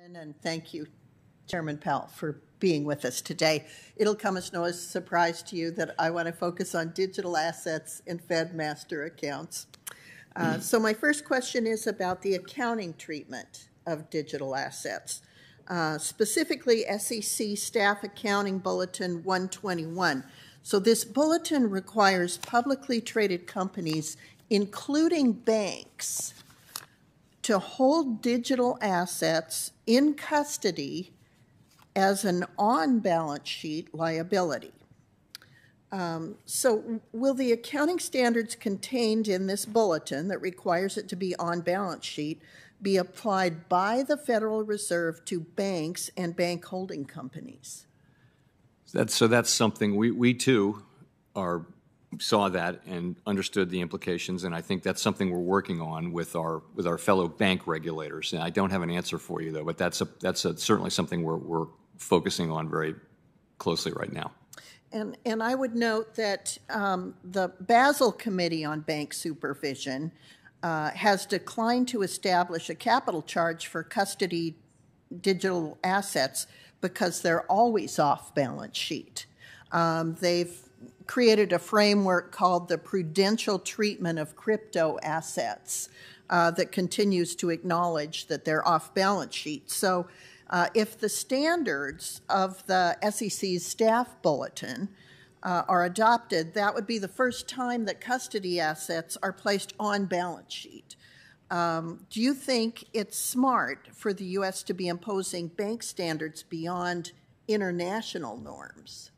And thank you, Chairman Powell, for being with us today. It'll come as no surprise to you that I want to focus on digital assets and Fed master accounts. So my first question is about the accounting treatment of digital assets, specifically SEC Staff Accounting Bulletin 121. So this bulletin requires publicly traded companies, including banks, to hold digital assets in custody as an on-balance sheet liability. So will the accounting standards contained in this bulletin that requires it to be on-balance sheet be applied by the Federal Reserve to banks and bank holding companies? That's something we too saw that and understood the implications, and I think that's something we're working on with our fellow bank regulators. And I don't have an answer for you though, but that's certainly something we're focusing on very closely right now. And I would note that the Basel Committee on Bank Supervision has declined to establish a capital charge for custody digital assets because they're always off balance sheet. They've created a framework called the Prudential Treatment of Crypto Assets that continues to acknowledge that they're off balance sheet. So if the standards of the SEC's staff bulletin are adopted, that would be the first time that custody assets are placed on balance sheet. Do you think it's smart for the U.S. to be imposing bank standards beyond international norms?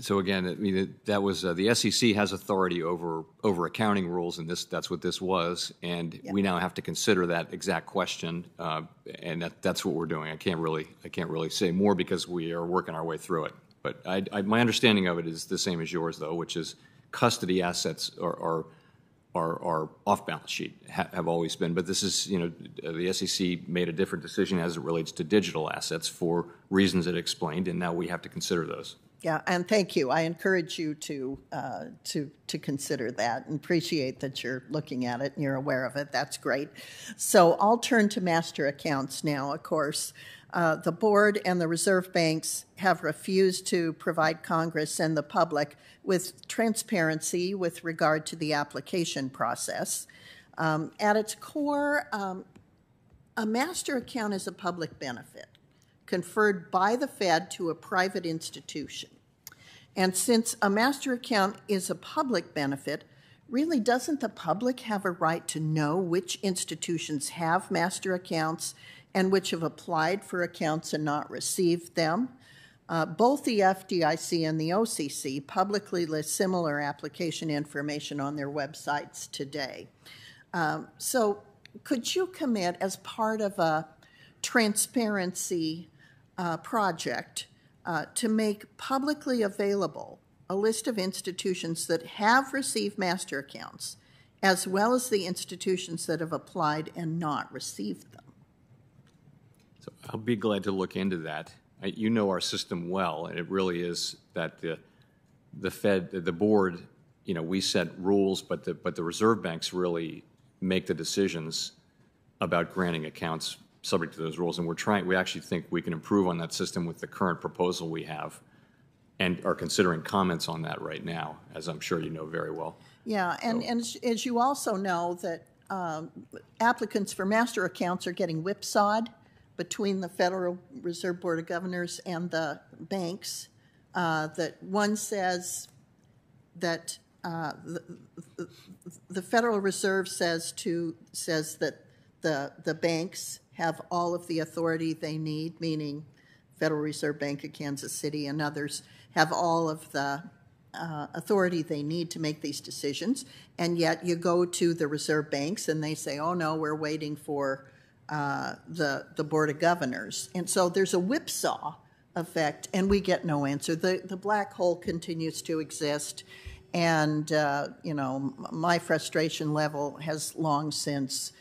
So again, I mean, that was the SEC has authority over accounting rules, and that's what this was. And we now have to consider that exact question, and that's what we're doing. I can't really say more because we are working our way through it. But my understanding of it is the same as yours, though, which is custody assets are off balance sheet, have always been. But this is, the SEC made a different decision as it relates to digital assets for reasons it explained, and now we have to consider those. Yeah, and thank you. I encourage you to consider that and appreciate that you're looking at it and you're aware of it. That's great. So I'll turn to master accounts now, of course. The board and the reserve banks have refused to provide Congress and the public with transparency with regard to the application process. At its core, a master account is a public benefit conferred by the Fed to a private institution. And since a master account is a public benefit, really doesn't the public have a right to know which institutions have master accounts and which have applied for accounts and not received them? Both the FDIC and the OCC publicly list similar application information on their websites today. So could you commit as part of a transparency project to make publicly available a list of institutions that have received master accounts, as well as the institutions that have applied and not received them? So I'll be glad to look into that. You know our system well, and it really is that the Fed, the board, we set rules, but the reserve banks really make the decisions about granting accounts subject to those rules, and we actually think we can improve on that system with the current proposal we have and are considering comments on that right now, as I'm sure you know very well. Yeah, and as you also know that applicants for master accounts are getting whipsawed between the Federal Reserve Board of Governors and the banks, that one says that the Federal Reserve says that the banks have all of the authority they need, meaning Federal Reserve Bank of Kansas City and others have all of the authority they need to make these decisions, and yet you go to the reserve banks and they say, oh no, we're waiting for the Board of Governors. And so there's a whipsaw effect, and we get no answer. The black hole continues to exist, and my frustration level has long since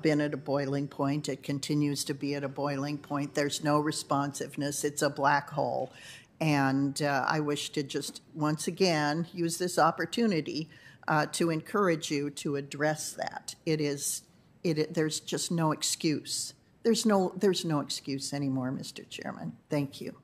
been at a boiling point. It continues to be at a boiling point. There's no responsiveness. It's a black hole. And I wish to just once again use this opportunity to encourage you to address that. There's just no excuse There's no excuse anymore, Mr. Chairman. Thank you.